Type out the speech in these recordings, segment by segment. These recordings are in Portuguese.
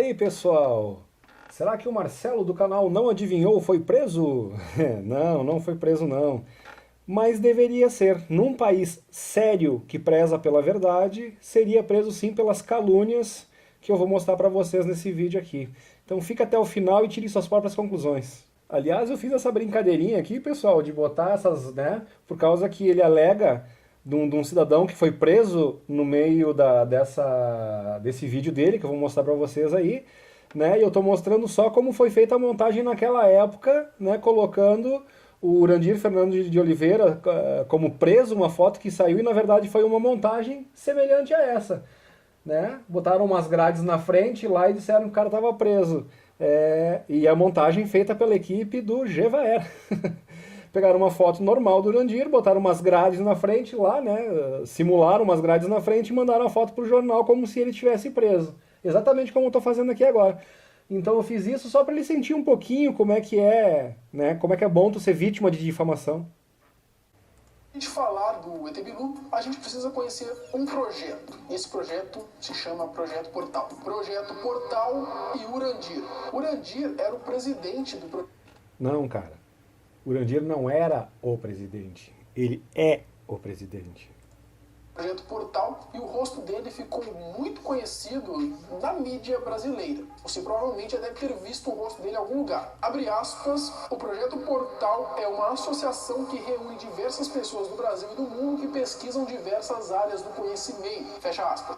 aí, pessoal? Será que o Marcelo do canal Não Adivinhou foi preso? Não, não foi preso não. Mas deveria ser. Num país sério que preza pela verdade, seria preso sim pelas calúnias que eu vou mostrar pra vocês nesse vídeo aqui. Então fica até o final e tire suas próprias conclusões. Aliás, eu fiz essa brincadeirinha aqui, pessoal, de botar essas, né, por causa que ele alega de um cidadão que foi preso no meio desse vídeo dele, que eu vou mostrar pra vocês aí, né, e eu tô mostrando só como foi feita a montagem naquela época, né, colocando o Urandir Fernandes de Oliveira como preso, uma foto que saiu e na verdade foi uma montagem semelhante a essa, né? Botaram umas grades na frente lá e disseram que o cara estava preso. E a montagem feita pela equipe do Gevaer. Pegaram uma foto normal do Urandir, botaram umas grades na frente lá, né? Simularam umas grades na frente e mandaram a foto pro jornal como se ele estivesse preso. Exatamente como eu estou fazendo aqui agora. Então eu fiz isso só para ele sentir um pouquinho como é que é, né? Como é que é bom tu ser vítima de difamação. A gente falar do ET Bilu, a gente precisa conhecer um projeto. Esse projeto se chama Projeto Portal. Projeto Portal e Urandir. Urandir era o presidente do projeto. Não, cara. Urandir não era o presidente. Ele é o presidente. Projeto Portal, e o rosto dele ficou muito conhecido na mídia brasileira. Você provavelmente já deve ter visto o rosto dele em algum lugar. Abre aspas, o Projeto Portal é uma associação que reúne diversas pessoas do Brasil e do mundo que pesquisam diversas áreas do conhecimento. Fecha aspas.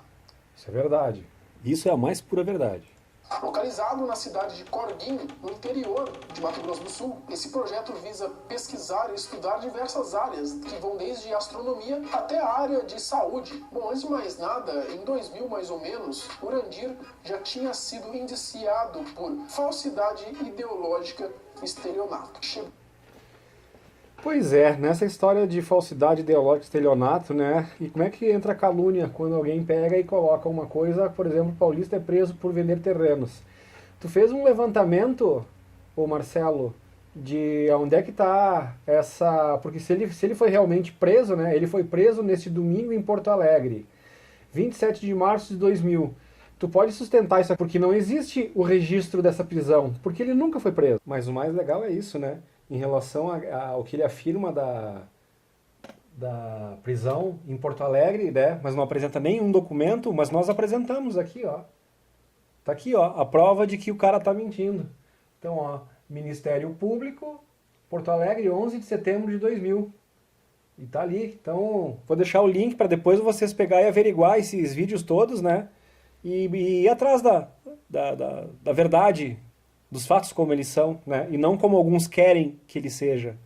Isso é verdade. Isso é a mais pura verdade. Localizado na cidade de Corguinho, no interior de Mato Grosso do Sul, esse projeto visa pesquisar e estudar diversas áreas que vão desde astronomia até a área de saúde. Bom, antes de mais nada, em 2000 mais ou menos, Urandir já tinha sido indiciado por falsidade ideológica e estelionato. Pois é, nessa história de falsidade ideológica, estelionato, né? E como é que entra a calúnia quando alguém pega e coloca uma coisa, por exemplo, o paulista é preso por vender terrenos. Tu fez um levantamento, ô Marcelo, de onde é que tá essa... Porque se ele foi realmente preso, né? Ele foi preso nesse domingo em Porto Alegre, 27 de março de 2000. Tu pode sustentar isso porque não existe o registro dessa prisão, porque ele nunca foi preso. Mas o mais legal é isso, né? Em relação ao que ele afirma da prisão em Porto Alegre, né? Mas não apresenta nenhum documento, mas nós apresentamos aqui, ó. Tá aqui, ó, a prova de que o cara tá mentindo. Então, ó, Ministério Público, Porto Alegre, 11 de setembro de 2000. E tá ali. Então, vou deixar o link para depois vocês pegar e averiguar esses vídeos todos, né? E ir atrás da verdade, dos fatos como eles são, né? E não como alguns querem que ele seja.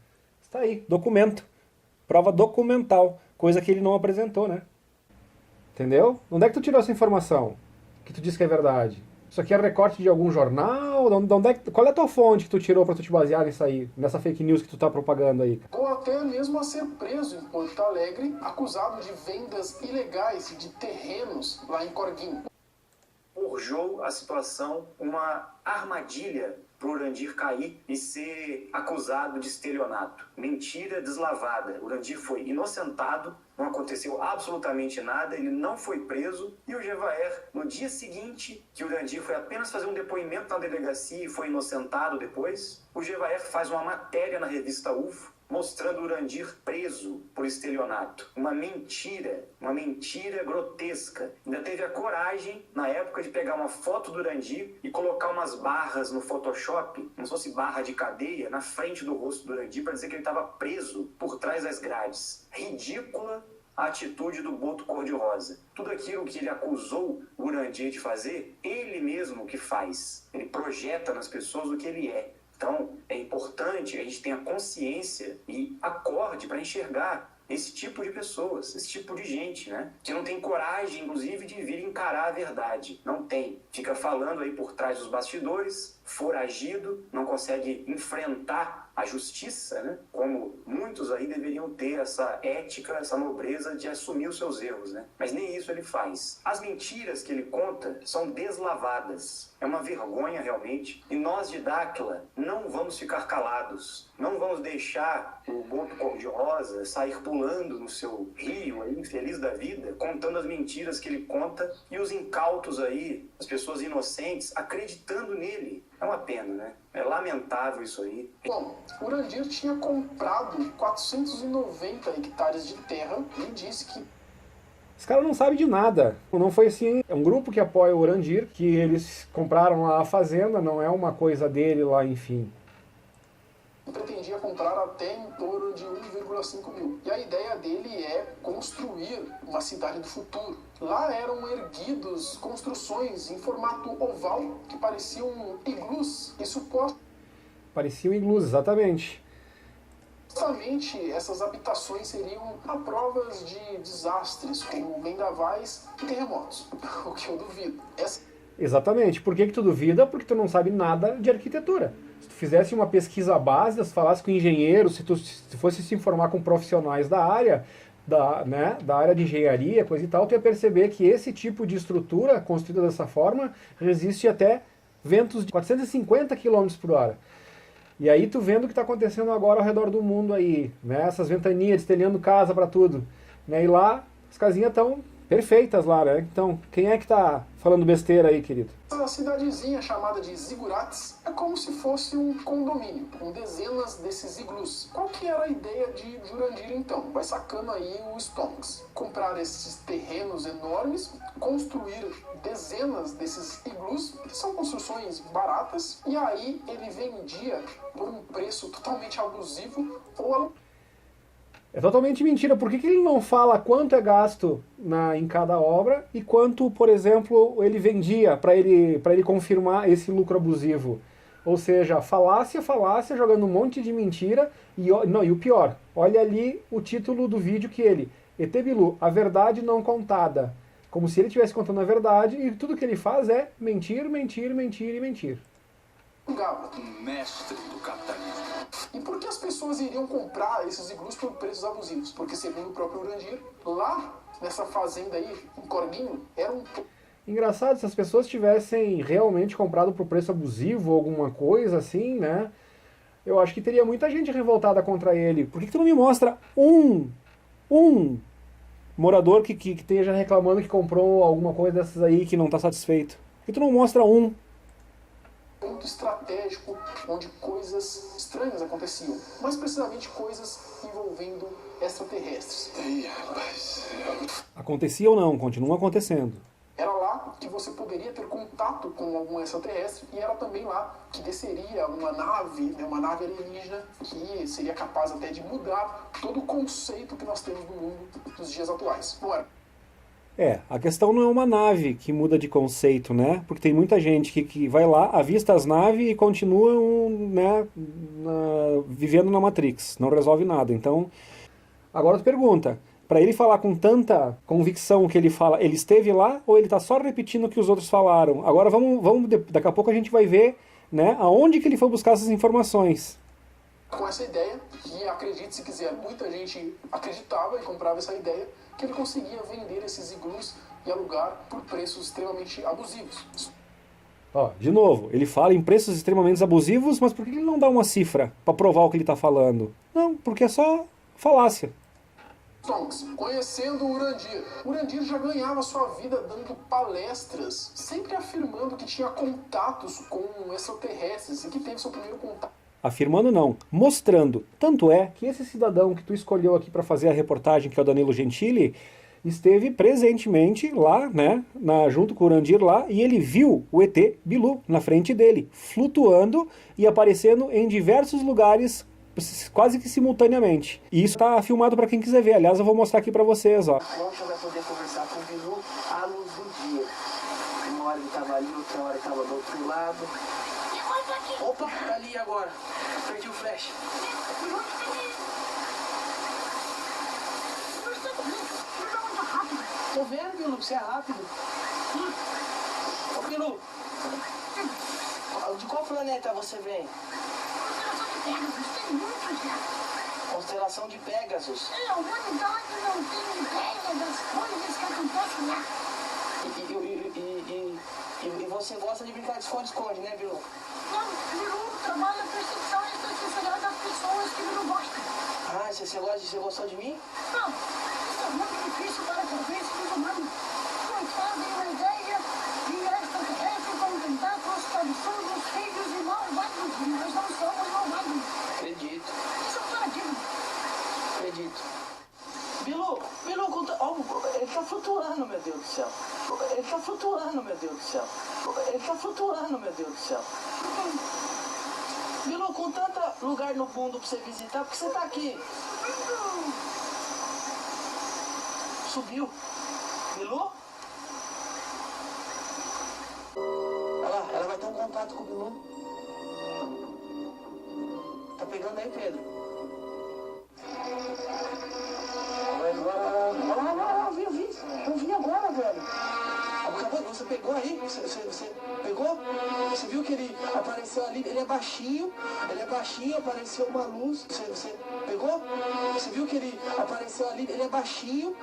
Está aí, documento. Prova documental, coisa que ele não apresentou, né? Entendeu? Onde é que tu tirou essa informação? Que tu disse que é verdade? Isso aqui é recorte de algum jornal? Qual é a tua fonte que tu tirou pra tu te basear nisso aí? Nessa fake news que tu tá propagando aí? Ou até mesmo a ser preso em Porto Alegre, acusado de vendas ilegais de terrenos lá em Corguinho. Forjou a situação, uma armadilha para o Urandir cair e ser acusado de estelionato. Mentira deslavada. O Urandir foi inocentado, não aconteceu absolutamente nada, ele não foi preso. E o Gevaer, no dia seguinte, que o Urandir foi apenas fazer um depoimento na delegacia e foi inocentado depois, o Gevaer faz uma matéria na revista UFO, mostrando o Urandir preso por estelionato. Uma mentira grotesca. Ainda teve a coragem, na época, de pegar uma foto do Urandir e colocar umas barras no Photoshop, como se fosse barra de cadeia, na frente do rosto do Urandir, para dizer que ele estava preso por trás das grades. Ridícula a atitude do Boto Cor-de-Rosa. Tudo aquilo que ele acusou o Urandir de fazer, ele mesmo que faz. Ele projeta nas pessoas o que ele é. Então, é importante que a gente tenha consciência e acorde para enxergar esse tipo de pessoas, esse tipo de gente, né? Que não tem coragem, inclusive, de vir encarar a verdade. Não tem. Fica falando aí por trás dos bastidores, foragido, não consegue enfrentar a justiça, né? Como muitos muitos aí deveriam ter essa ética, essa nobreza de assumir os seus erros, né? Mas nem isso ele faz. As mentiras que ele conta são deslavadas. É uma vergonha realmente. E nós de Dáquila não vamos ficar calados. Não vamos deixar o boto cor-de-rosa sair pulando no seu rio aí, infeliz da vida, contando as mentiras que ele conta e os incautos aí, as pessoas inocentes, acreditando nele. É uma pena, né? É lamentável isso aí. Bom, Urandir tinha comprado 490 hectares de terra e disse que Esse cara não sabe de nada. Não foi assim. É um grupo que apoia o Urandir, que eles compraram lá a fazenda, não é uma coisa dele lá, enfim. pretendia comprar até em torno de 1,5 mil. E a ideia dele é construir uma cidade do futuro. Lá eram erguidos construções em formato oval que pareciam iglus e Pareciam iglus, exatamente. Justamente essas habitações seriam a provas de desastres, como vendavais e terremotos, o que eu duvido. Exatamente. Por que tu duvida? Porque tu não sabe nada de arquitetura. Se tu fizesse uma pesquisa básica, se falasse com engenheiros, se tu fosse se informar com profissionais da área, da área de engenharia, coisa e tal, tu ia perceber que esse tipo de estrutura construída dessa forma resiste até ventos de 450 km por hora. E aí tu vendo o que está acontecendo agora ao redor do mundo aí, né? Essas ventanias destelhando casa para tudo, né? E lá as casinhas estão perfeitas lá, né? Então, quem é que tá falando besteira aí, querido? Essa cidadezinha chamada de Zigurates é como se fosse um condomínio, com dezenas desses iglus. Qual que era a ideia de Urandir então? Vai sacando aí o Stonks. Comprar esses terrenos enormes, construir dezenas desses iglus, que são construções baratas, e aí ele vendia por um preço totalmente abusivo ou É totalmente mentira. Por que ele não fala quanto é gasto em cada obra e quanto, por exemplo, ele vendia para ele confirmar esse lucro abusivo? Ou seja, falácia, jogando um monte de mentira. E o pior, olha ali o título do vídeo que ET Bilu, a verdade não contada. Como se ele estivesse contando a verdade e tudo que ele faz é mentir, mentir, mentir e mentir. Um mestre do capitalismo. E por que as pessoas iriam comprar esses iglus por preços abusivos? Porque, segundo o próprio Urandir, lá nessa fazenda aí, em Corguinho, era um... Engraçado, se as pessoas tivessem realmente comprado por preço abusivo ou alguma coisa assim, né? Eu acho que teria muita gente revoltada contra ele. Por que tu não me mostra um morador que esteja reclamando que comprou alguma coisa dessas aí que não está satisfeito? Por que tu não mostra um? Ponto estratégico onde coisas estranhas aconteciam, mais precisamente coisas envolvendo extraterrestres. Ei, rapaz. Acontecia ou não? Continua acontecendo. Era lá que você poderia ter contato com algum extraterrestre e era também lá que desceria uma nave alienígena que seria capaz até de mudar todo o conceito que nós temos do mundo dos dias atuais. Bora. A questão não é uma nave que muda de conceito, né? Porque tem muita gente que vai lá, avista as naves e continuam, né, vivendo na Matrix. Não resolve nada. Então, agora tu pergunta, para ele falar com tanta convicção que ele fala, ele esteve lá ou ele está só repetindo o que os outros falaram? Agora vamos daqui a pouco a gente vai ver, né, aonde que ele foi buscar essas informações. Com essa ideia, que acredite se quiser, muita gente acreditava e comprava essa ideia, que ele conseguia vender esses iglus e alugar por preços extremamente abusivos. De novo, ele fala em preços extremamente abusivos, mas por que ele não dá uma cifra para provar o que ele está falando? Não, porque é só falácia. Stonks, conhecendo o Urandir já ganhava sua vida dando palestras, sempre afirmando que tinha contatos com extraterrestres e que teve seu primeiro contato. Afirmando não, mostrando. Tanto é que esse cidadão que tu escolheu aqui para fazer a reportagem, que é o Danilo Gentili, esteve presentemente lá, né, junto com o Urandir lá, e ele viu o ET Bilu na frente dele, flutuando e aparecendo em diversos lugares, quase que simultaneamente. E isso tá filmado para quem quiser ver. Aliás, eu vou mostrar aqui para vocês, ó. Você vai poder conversar com o Bilu à luz do dia. Uma hora ele estava ali, outra hora ele estava do outro lado. Opa, tá ali agora. Perdi o flash. Tô vendo, Bilu, que você é rápido. Ô, Bilu, de qual planeta você vem? Constelação de Pégasus. A humanidade não tem ideia das coisas que acontecem lá. E você gosta de brincar de esconde-esconde, né, Bilu? Não, Bilu trabalha a percepção extrasensorial das pessoas que Bilu gosta. Ah, você gostou de mim? Não, isso é muito difícil para a cabeça dos humanos. Eles fazem uma ideia de extraterrestre com tentáculos, cabeçudos, filhos e malvados. E nós não somos malvados. Acredito. Isso é paradigma. Acredito. Bilu, conta... Oh, ele tá flutuando, meu Deus do céu. Ele tá flutuando, meu Deus do céu. Ele tá flutuando, meu Deus do céu. Bilu, com tanto lugar no mundo pra você visitar, por que você tá aqui? Subiu. Bilu? Olha lá, ela vai ter um contato com o Bilu. Tá pegando aí, Pedro? Eu vi agora, velho. Acabou, você pegou aí? Você pegou? Você viu que ele apareceu ali? Ele é baixinho, apareceu uma luz. Você pegou? Você viu que ele apareceu ali? Ele é baixinho,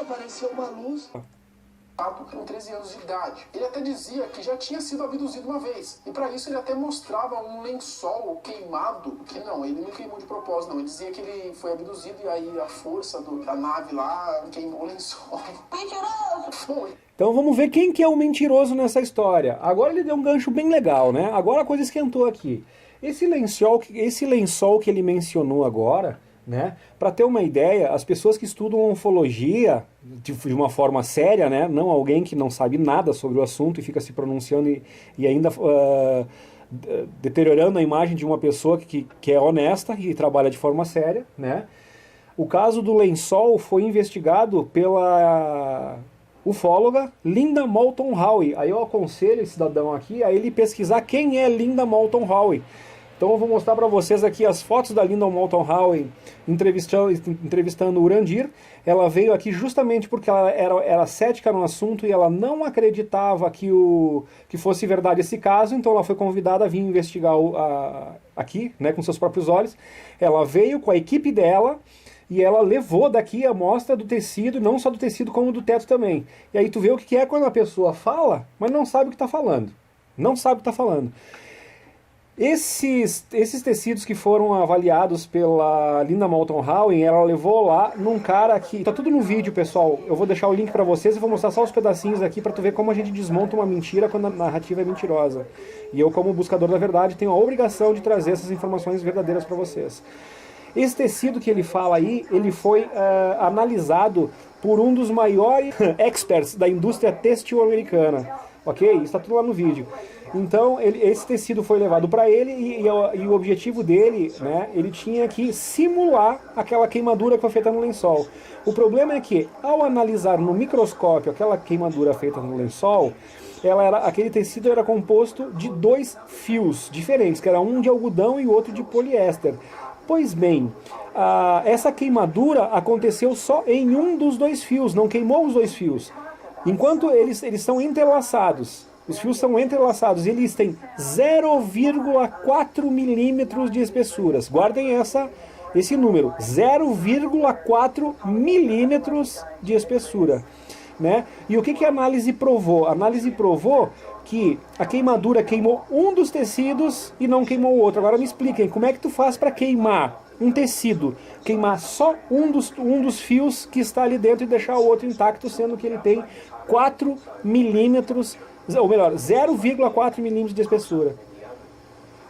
apareceu uma luz. Com 13 anos de idade. Ele até dizia que já tinha sido abduzido uma vez. E para isso ele até mostrava um lençol queimado. Que não, ele não queimou de propósito, não. Ele dizia que ele foi abduzido e aí a força da nave lá queimou o lençol. Mentiroso! Foi. Então vamos ver quem que é o mentiroso nessa história. Agora ele deu um gancho bem legal, né? Agora a coisa esquentou aqui. Esse lençol que ele mencionou agora, né? Para ter uma ideia, as pessoas que estudam ufologia de uma forma séria, né? Não alguém que não sabe nada sobre o assunto e fica se pronunciando e ainda deteriorando a imagem de uma pessoa que é honesta e trabalha de forma séria, né? O caso do lençol foi investigado pela ufóloga Linda Moulton Howe. Aí eu aconselho esse cidadão aqui a ele pesquisar quem é Linda Moulton Howe. Então eu vou mostrar para vocês aqui as fotos da Linda Moulton Howe entrevistando o Urandir. Ela veio aqui justamente porque ela era cética no assunto e ela não acreditava que fosse verdade esse caso, então ela foi convidada a vir investigar aqui, né, com seus próprios olhos. Ela veio com a equipe dela e ela levou daqui a amostra do tecido, não só do tecido como do teto também. E aí tu vê o que é quando a pessoa fala, mas não sabe o que está falando. Não sabe o que está falando. Esses tecidos que foram avaliados pela Linda Moulton Howe, ela levou lá num cara que... Tá tudo no vídeo, pessoal. Eu vou deixar o link pra vocês e vou mostrar só os pedacinhos aqui pra tu ver como a gente desmonta uma mentira quando a narrativa é mentirosa. E eu, como buscador da verdade, tenho a obrigação de trazer essas informações verdadeiras pra vocês. Esse tecido que ele fala aí, ele foi analisado por um dos maiores experts da indústria têxtil americana. Ok? Isso está tudo lá no vídeo. Então, esse tecido foi levado para ele e o objetivo dele, né, ele tinha que simular aquela queimadura que foi feita no lençol. O problema é que, ao analisar no microscópio aquela queimadura feita no lençol, aquele tecido era composto de 2 fios diferentes, que era um de algodão e o outro de poliéster. Pois bem, essa queimadura aconteceu só em um dos 2 fios, não queimou os 2 fios. Enquanto eles são entrelaçados, os fios são entrelaçados e eles têm 0,4 milímetros de espessuras. Guardem esse número, 0,4 milímetros de espessura. Né? E o que a análise provou? A análise provou que a queimadura queimou um dos tecidos e não queimou o outro. Agora me expliquem, como é que tu faz para queimar um tecido, queimar só um dos fios que está ali dentro e deixar o outro intacto, sendo que ele tem 4 milímetros, ou melhor, 0,4 milímetros de espessura.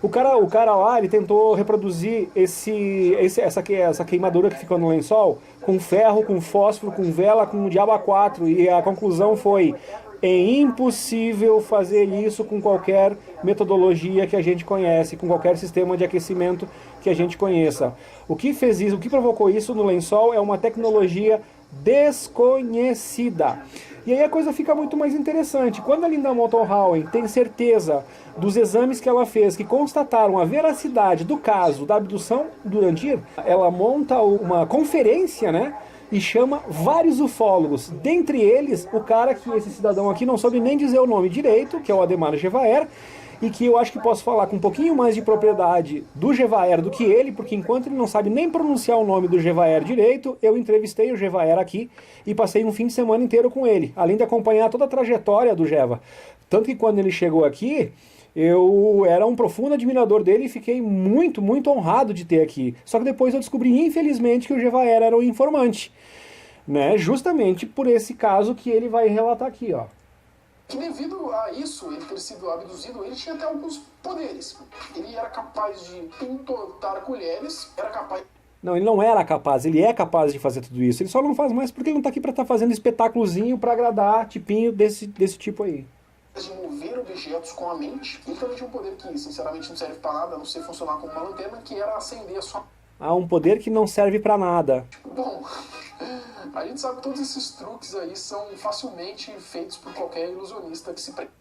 O cara lá, ele tentou reproduzir essa queimadura que ficou no lençol com ferro, com fósforo, com vela, com diabo A4, e a conclusão foi: é impossível fazer isso com qualquer metodologia que a gente conhece, com qualquer sistema de aquecimento que a gente conheça. O que fez isso, o que provocou isso no lençol é uma tecnologia desconhecida. E aí a coisa fica muito mais interessante. Quando a Linda Moulton Howe tem certeza dos exames que ela fez, que constataram a veracidade do caso da abdução do Urandir, ela monta uma conferência, né? E chama vários ufólogos, dentre eles o cara que esse cidadão aqui não soube nem dizer o nome direito, que é o Ademar Gevaer, e que eu acho que posso falar com um pouquinho mais de propriedade do Gevaer do que ele, porque enquanto ele não sabe nem pronunciar o nome do Gevaer direito, eu entrevistei o Gevaer aqui e passei um fim de semana inteiro com ele, além de acompanhar toda a trajetória do Geva. Tanto que quando ele chegou aqui, eu era um profundo admirador dele e fiquei muito, muito honrado de ter aqui. Só que depois eu descobri, infelizmente, que o Gevaer era um informante, né? Justamente por esse caso que ele vai relatar aqui, ó. Que devido a isso, ele ter sido abduzido, ele tinha até alguns poderes. Ele era capaz de entortar colheres, era capaz... Não, ele não era capaz, ele é capaz de fazer tudo isso. Ele só não faz mais porque ele não tá aqui pra estar fazendo espetáculozinho pra agradar tipinho desse tipo aí. De mover objetos com a mente. Ele também tinha um poder que, sinceramente, não serve pra nada, a não ser funcionar como uma lanterna, que era acender a sua... Ah, um poder que não serve pra nada. Bom, a gente sabe que todos esses truques aí são facilmente feitos por qualquer ilusionista que se preze.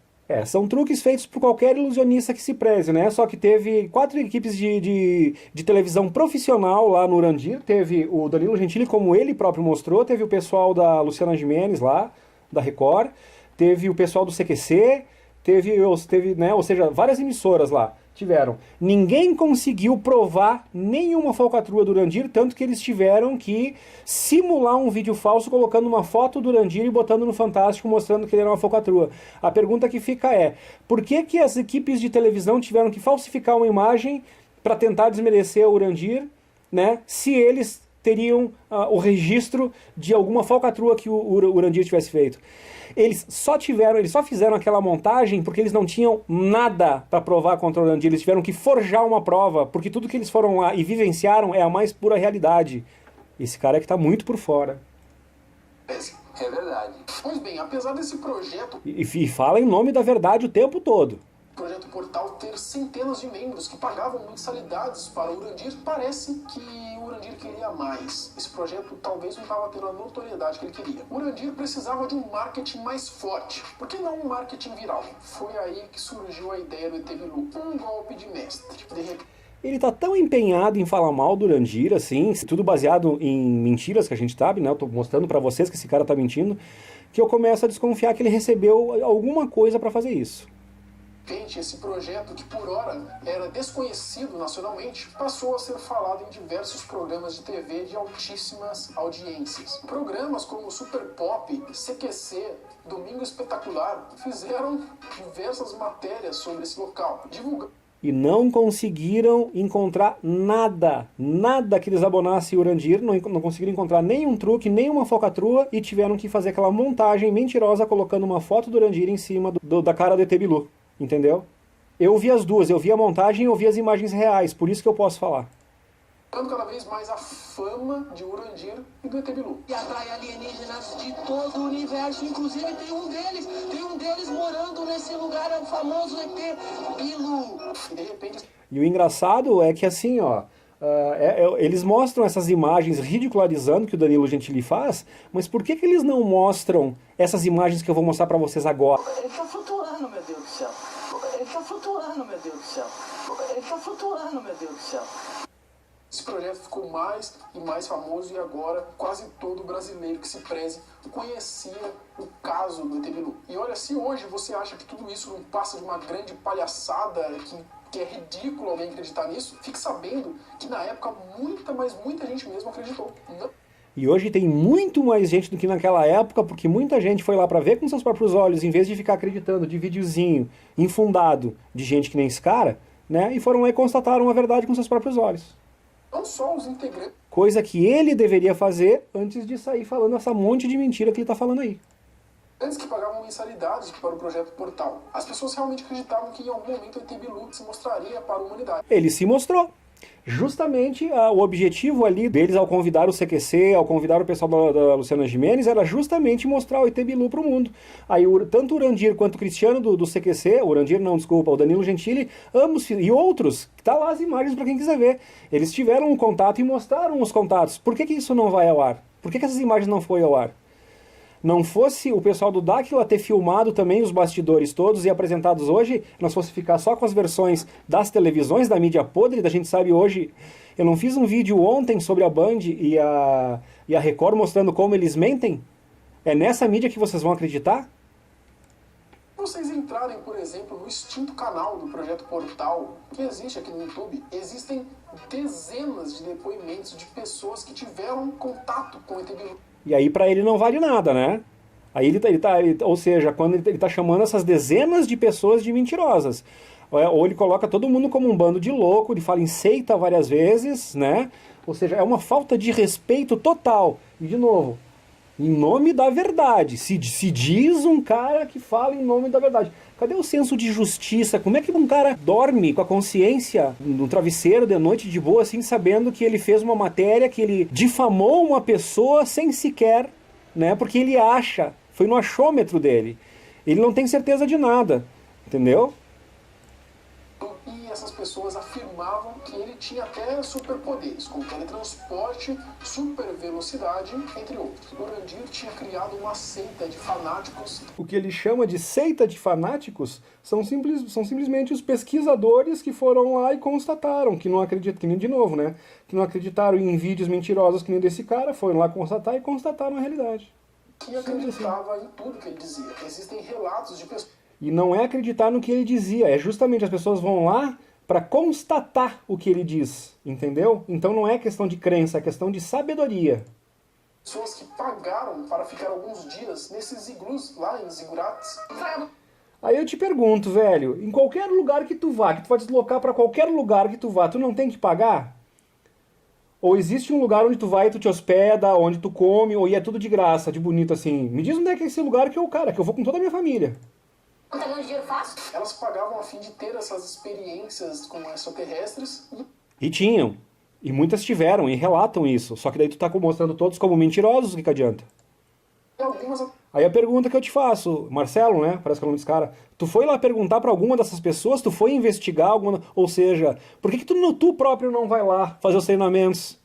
São truques feitos por qualquer ilusionista que se preze, né? Só que teve 4 equipes de televisão profissional lá no Urandir. Teve o Danilo Gentili, como ele próprio mostrou. Teve o pessoal da Luciana Gimenez lá, da Record. Teve o pessoal do CQC. Teve, né? Ou seja, várias emissoras lá tiveram. Ninguém conseguiu provar nenhuma falcatrua do Urandir, tanto que eles tiveram que simular um vídeo falso colocando uma foto do Urandir e botando no Fantástico mostrando que ele era uma falcatrua. A pergunta que fica é, por que as equipes de televisão tiveram que falsificar uma imagem para tentar desmerecer o Urandir, né, se eles teriam o registro de alguma falcatrua que o Urandir tivesse feito? Eles só fizeram aquela montagem porque eles não tinham nada para provar contra o Urandir. Eles tiveram que forjar uma prova, porque tudo que eles foram lá e vivenciaram é a mais pura realidade. Esse cara é que tá muito por fora. É verdade. Pois bem, apesar desse projeto... E fala em nome da verdade o tempo todo. O projeto Portal ter centenas de membros que pagavam mensalidades para o Urandir, parece que o Urandir queria mais. Esse projeto talvez não estava tendo a notoriedade que ele queria. O Urandir precisava de um marketing mais forte. Por que não um marketing viral? Foi aí que surgiu a ideia do ET Bilu, um golpe de mestre. De repente... Ele tá tão empenhado em falar mal do Urandir, assim, tudo baseado em mentiras que a gente sabe, né? Eu tô mostrando pra vocês que esse cara tá mentindo, que eu começo a desconfiar que ele recebeu alguma coisa pra fazer isso. Esse projeto, que por hora era desconhecido nacionalmente, passou a ser falado em diversos programas de TV de altíssimas audiências. Programas como Super Pop, CQC, Domingo Espetacular fizeram diversas matérias sobre esse local, divulgando. E não conseguiram encontrar nada que desabonasse o Urandir, não conseguiram encontrar nenhum truque, nenhuma falcatrua, e tiveram que fazer aquela montagem mentirosa colocando uma foto do Urandir em cima da cara do ET Bilu. Entendeu? Eu vi as duas, eu vi a montagem e eu vi as imagens reais, por isso que eu posso falar. Cada vez mais a fama de Urandir e do ET Bilu. E atrai alienígenas de todo o universo, inclusive tem um deles morando nesse lugar, é o famoso ET Bilu. E de repente... E o engraçado é que assim, ó, eles mostram essas imagens ridicularizando que o Danilo Gentili faz, mas por que eles não mostram essas imagens que eu vou mostrar pra vocês agora? Ele tá flutuando, meu Deus do céu. Ele tá flutuando, meu Deus do céu. Ele tá flutuando, meu Deus do céu. Esse projeto ficou mais e mais famoso e agora quase todo brasileiro que se preze conhecia o caso do ET Bilu. E olha, se hoje você acha que tudo isso não passa de uma grande palhaçada, que é ridículo alguém acreditar nisso, fique sabendo que na época muita gente mesmo acreditou. E hoje tem muito mais gente do que naquela época, porque muita gente foi lá pra ver com seus próprios olhos, em vez de ficar acreditando de videozinho infundado de gente que nem esse cara, né? E foram lá e constataram a verdade com seus próprios olhos. Não só os integrantes... Coisa que ele deveria fazer antes de sair falando essa monte de mentira que ele tá falando aí. Antes que pagavam mensalidades para o projeto Portal, as pessoas realmente acreditavam que em algum momento o ET Bilu se mostraria para a humanidade. Ele se mostrou. Justamente o objetivo ali deles ao convidar o CQC, ao convidar o pessoal da Luciana Gimenez, era justamente mostrar o ET Bilu pro mundo. Aí tanto o Urandir quanto o Cristiano do CQC, o Urandir não, desculpa, o Danilo Gentili, ambos e outros, tá lá as imagens para quem quiser ver. Eles tiveram um contato e mostraram os contatos. Por que isso não vai ao ar? Por que essas imagens não foram ao ar? Não fosse o pessoal do Dáquila ter filmado também os bastidores todos e apresentados hoje, nós fosse ficar só com as versões das televisões, da mídia podre, da gente sabe hoje. Eu não fiz um vídeo ontem sobre a Band e a Record mostrando como eles mentem? É nessa mídia que vocês vão acreditar? vocês entrarem, por exemplo, no extinto canal do Projeto Portal, que existe aqui no YouTube, existem dezenas de depoimentos de pessoas que tiveram contato com o ET Bilu. E aí pra ele não vale nada, né? Aí ou seja, quando ele tá chamando essas dezenas de pessoas de mentirosas. Ou ele coloca todo mundo como um bando de louco, ele fala em seita várias vezes, né? Ou seja, é uma falta de respeito total. E de novo, em nome da verdade. Se diz um cara que fala em nome da verdade. Cadê o senso de justiça? Como é que um cara dorme com a consciência no travesseiro de noite de boa, assim, sabendo que ele fez uma matéria, que ele difamou uma pessoa sem sequer, né? Porque ele acha, foi no achômetro dele. Ele não tem certeza de nada, entendeu? E essas pessoas afirmavam que ele tinha até superpoderes, como teletransporte, supervelocidade, entre outros. O Urandir tinha criado uma seita de fanáticos. O que ele chama de seita de fanáticos são simplesmente os pesquisadores que foram lá e constataram que não acreditam, que nem de novo, né? Que não acreditaram em vídeos mentirosos que nem desse cara, foram lá constatar e constataram a realidade. Que acreditava em tudo que ele dizia. Existem relatos de pessoas. E não é acreditar no que ele dizia, é justamente as pessoas vão lá para constatar o que ele diz, entendeu? Então não é questão de crença, é questão de sabedoria. Pessoas que pagaram para ficar alguns dias nesses iglus lá em Zigurates. Aí eu te pergunto, velho, em qualquer lugar que tu vai deslocar para qualquer lugar que tu vá, tu não tem que pagar? Ou existe um lugar onde tu vai e tu te hospeda, onde tu come, ou é tudo de graça, de bonito assim? Me diz onde é que é esse lugar que eu vou com toda a minha família. Tá ganhando dinheiro fácil? Elas pagavam a fim de ter essas experiências com extraterrestres. E tinham. E muitas tiveram e relatam isso. Só que daí tu tá mostrando todos como mentirosos, o que adianta? E algumas... Aí a pergunta que eu te faço, Marcelo, né? Parece que é o nome desse cara. Tu foi lá perguntar pra alguma dessas pessoas? Tu foi investigar alguma... Ou seja, por que tu próprio não vai lá fazer os treinamentos?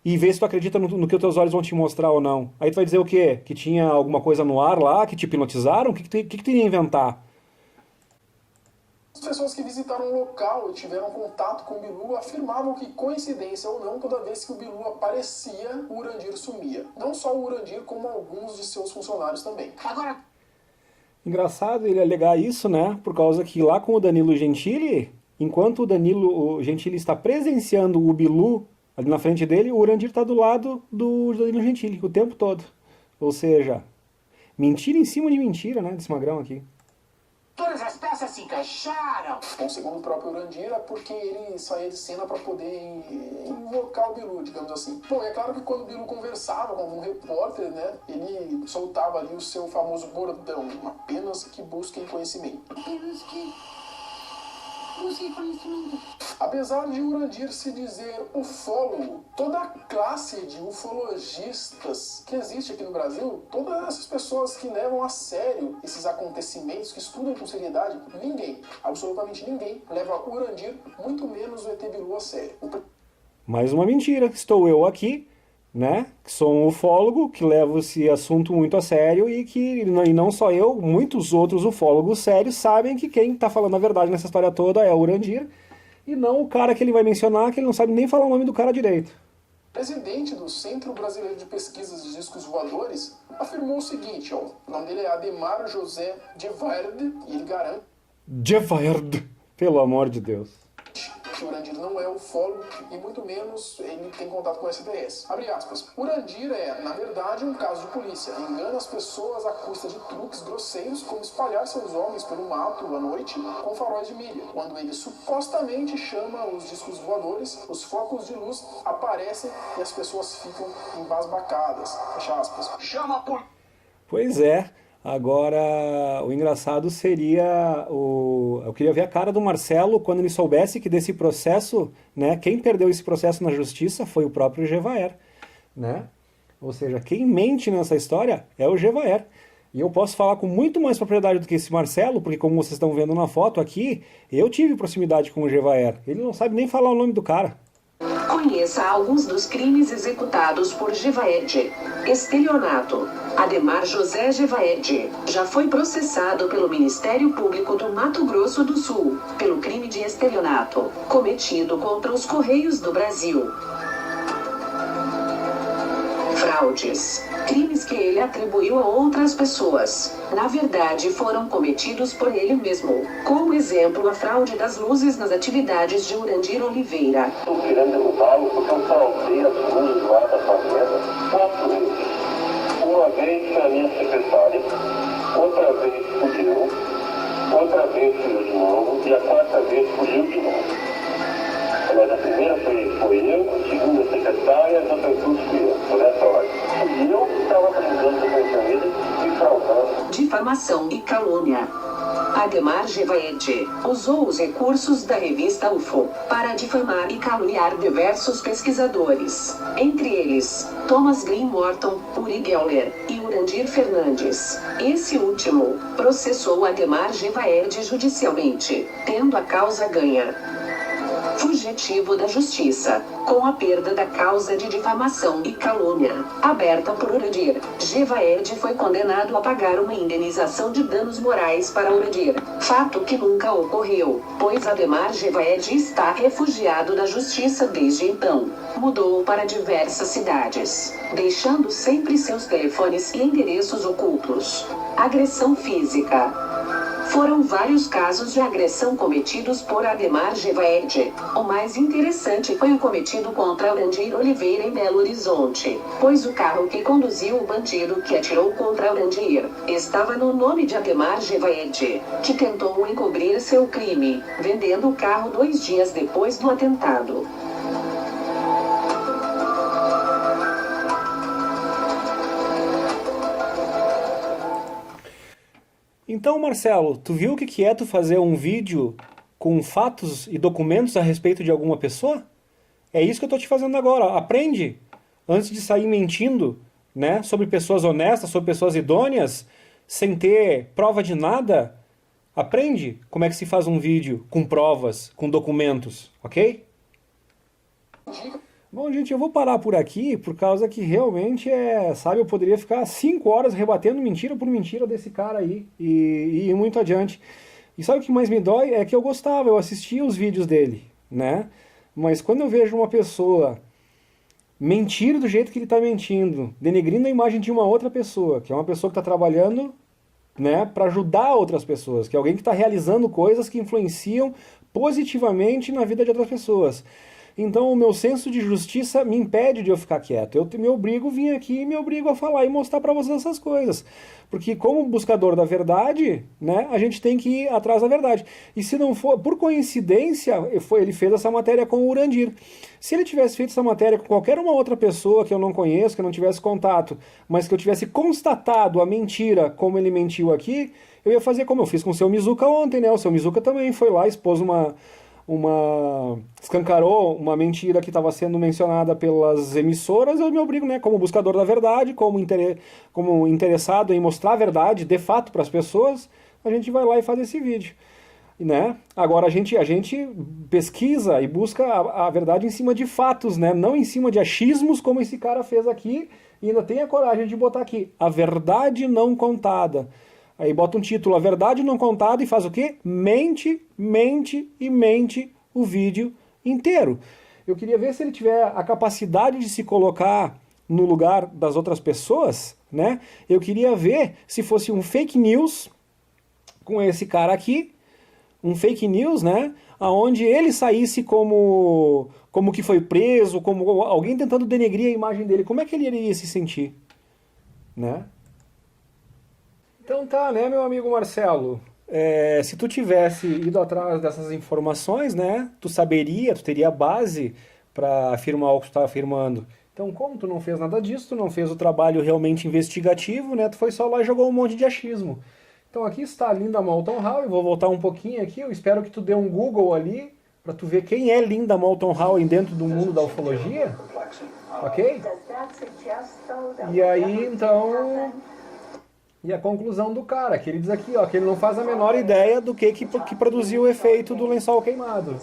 E ver se tu acredita no que os teus olhos vão te mostrar ou não. Aí tu vai dizer o quê? Que tinha alguma coisa no ar lá, que te hipnotizaram? O que tu ia inventar? As pessoas que visitaram o local e tiveram contato com o Bilu afirmavam que, coincidência ou não, toda vez que o Bilu aparecia, o Urandir sumia. Não só o Urandir, como alguns de seus funcionários também. Agora... Engraçado ele alegar isso, né? Por causa que lá com o Danilo Gentili, enquanto o Danilo Gentili está presenciando o Bilu ali na frente dele, o Urandir está do lado do Danilo Gentili o tempo todo. Ou seja, mentira em cima de mentira, né? Desse magrão aqui. Todas as peças se encaixaram. Bom, segundo o próprio Urandir, é porque ele saía de cena para poder invocar o Bilu, digamos assim. Bom, é claro que quando o Bilu conversava com algum repórter, né, ele soltava ali o seu famoso bordão, apenas que busquem conhecimento. Apenas que busquem conhecimento. Apesar de Urandir se dizer ufólogo, toda a classe de ufologistas que existe aqui no Brasil, todas essas pessoas que levam a sério esses acontecimentos, que estudam com seriedade, ninguém, absolutamente ninguém, leva Urandir, muito menos o ET Bilu a sério. Mais uma mentira. Estou eu aqui, né? Que sou um ufólogo, que levo esse assunto muito a sério e não só eu, muitos outros ufólogos sérios sabem que quem está falando a verdade nessa história toda é o Urandir e não o cara que ele vai mencionar, que ele não sabe nem falar o nome do cara direito. O presidente do Centro Brasileiro de Pesquisas de Discos Voadores afirmou o seguinte, ó, o nome dele é Ademar José Gevaerd, e ele garante... Gevaerd, pelo amor de Deus. Que Urandir não é ufólogo e muito menos ele tem contato com o SDS. Abre aspas. Urandir é, na verdade, um caso de polícia. Engana as pessoas à custa de truques grosseiros, como espalhar seus homens pelo mato à noite com faróis de milha. Quando ele supostamente chama os discos voadores, os focos de luz aparecem e as pessoas ficam embasbacadas. Fecha aspas. Chama por... Pois é. Agora, o engraçado seria eu queria ver a cara do Marcelo quando ele soubesse que desse processo, né, quem perdeu esse processo na justiça foi o próprio Gevaerd, né? Ou seja, quem mente nessa história é o Gevaerd. E eu posso falar com muito mais propriedade do que esse Marcelo, porque como vocês estão vendo na foto aqui, eu tive proximidade com o Gevaerd. Ele não sabe nem falar o nome do cara. Conheça alguns dos crimes executados por Gevaerd. Estelionato. Ademar José Gevaerd já foi processado pelo Ministério Público do Mato Grosso do Sul pelo crime de estelionato cometido contra os Correios do Brasil. Fraude fraudes, crimes que ele atribuiu a outras pessoas. Na verdade, foram cometidos por ele mesmo. Como exemplo, a fraude das luzes nas atividades de Urandir Oliveira. Estou querendo derrubá-lo porque eu salvei as luzes lá da fazenda 4 vezes. Uma vez foi a minha secretária, outra vez fugiu, outra vez fugiu de novo e a 4ª vez fugiu de novo. Aliás, a primeira foi eu, a segunda a secretária, as outras 2 fui eu, por essa ordem. E eu estava brincando com ele e fraudando. Difamação e calúnia. Ademar Gevaerde usou os recursos da revista UFO para difamar e caluniar diversos pesquisadores, entre eles Thomas Green Morton, Uri Geller e Urandir Fernandes. Esse último processou Ademar Gevaerde judicialmente, tendo a causa ganha. Fugitivo da justiça, com a perda da causa de difamação e calúnia, aberta por Urandir, Gevaerde foi condenado a pagar uma indenização de danos morais para Urandir, fato que nunca ocorreu, pois Ademar Gevaerde está refugiado da justiça desde então. Mudou para diversas cidades, deixando sempre seus telefones e endereços ocultos. Agressão física. Foram vários casos de agressão cometidos por Ademar Gevaerde. O mais interessante foi o cometido contra Urandir Oliveira em Belo Horizonte, pois o carro que conduziu o bandido que atirou contra Urandir estava no nome de Ademar Gevaerde, que tentou encobrir seu crime, vendendo o carro 2 dias depois do atentado. Então, Marcelo, tu viu o que é tu fazer um vídeo com fatos e documentos a respeito de alguma pessoa? É isso que eu tô te fazendo agora. Aprende, antes de sair mentindo, né, sobre pessoas honestas, sobre pessoas idôneas, sem ter prova de nada. Aprende como é que se faz um vídeo com provas, com documentos, ok? Bom, gente, eu vou parar por aqui, por causa que realmente sabe, eu poderia ficar 5 horas rebatendo mentira por mentira desse cara aí, e ir muito adiante. E sabe o que mais me dói? É que eu gostava, eu assistia os vídeos dele, né? Mas quando eu vejo uma pessoa mentir do jeito que ele está mentindo, denegrindo a imagem de uma outra pessoa, que é uma pessoa que está trabalhando, né, para ajudar outras pessoas, que é alguém que está realizando coisas que influenciam positivamente na vida de outras pessoas. Então o meu senso de justiça me impede de eu ficar quieto. Eu me obrigo a vir aqui e me obrigo a falar e mostrar para vocês essas coisas. Porque como buscador da verdade, né, a gente tem que ir atrás da verdade. E se não for, por coincidência, ele fez essa matéria com o Urandir. Se ele tivesse feito essa matéria com qualquer uma outra pessoa que eu não conheço, que eu não tivesse contato, mas que eu tivesse constatado a mentira como ele mentiu aqui, eu ia fazer como eu fiz com o seu Mizuka ontem, né? O seu Mizuka também foi lá, expôs escancarou uma mentira que estava sendo mencionada pelas emissoras. Eu me obrigo, né, como buscador da verdade, como interessado em mostrar a verdade de fato para as pessoas, a gente vai lá e faz esse vídeo, né? Agora a gente pesquisa e busca a verdade em cima de fatos, né, não em cima de achismos como esse cara fez aqui, e ainda tem a coragem de botar aqui, a verdade não contada. Aí bota um título, a verdade não contada, e faz o quê? Mente o vídeo inteiro. Eu queria ver se ele tiver a capacidade de se colocar no lugar das outras pessoas, né? Eu queria ver se fosse um fake news com esse cara aqui, um fake news, né? Aonde ele saísse como que foi preso, como alguém tentando denegrir a imagem dele. Como é que ele iria se sentir, né? Então tá, né, meu amigo Marcelo? Se tu tivesse ido atrás dessas informações, né, tu teria base para afirmar o que tu está afirmando. Então, como tu não fez nada disso, tu não fez o trabalho realmente investigativo, né, tu foi só lá e jogou um monte de achismo. Então aqui está a Linda Moulton Howe, eu vou voltar um pouquinho aqui, eu espero que tu dê um Google ali, para tu ver quem é Linda Moulton Howe dentro do mundo da ufologia, ok? E aí, então... E a conclusão do cara, que ele diz aqui, ó, que ele não faz a menor ideia do que produziu o efeito do lençol queimado.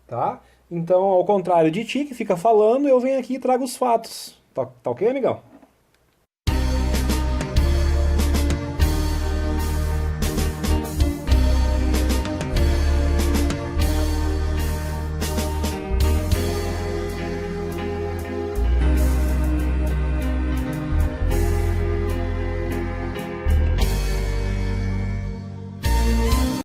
Tá? Então, ao contrário de ti, que fica falando, eu venho aqui e trago os fatos. Tá ok, amigão?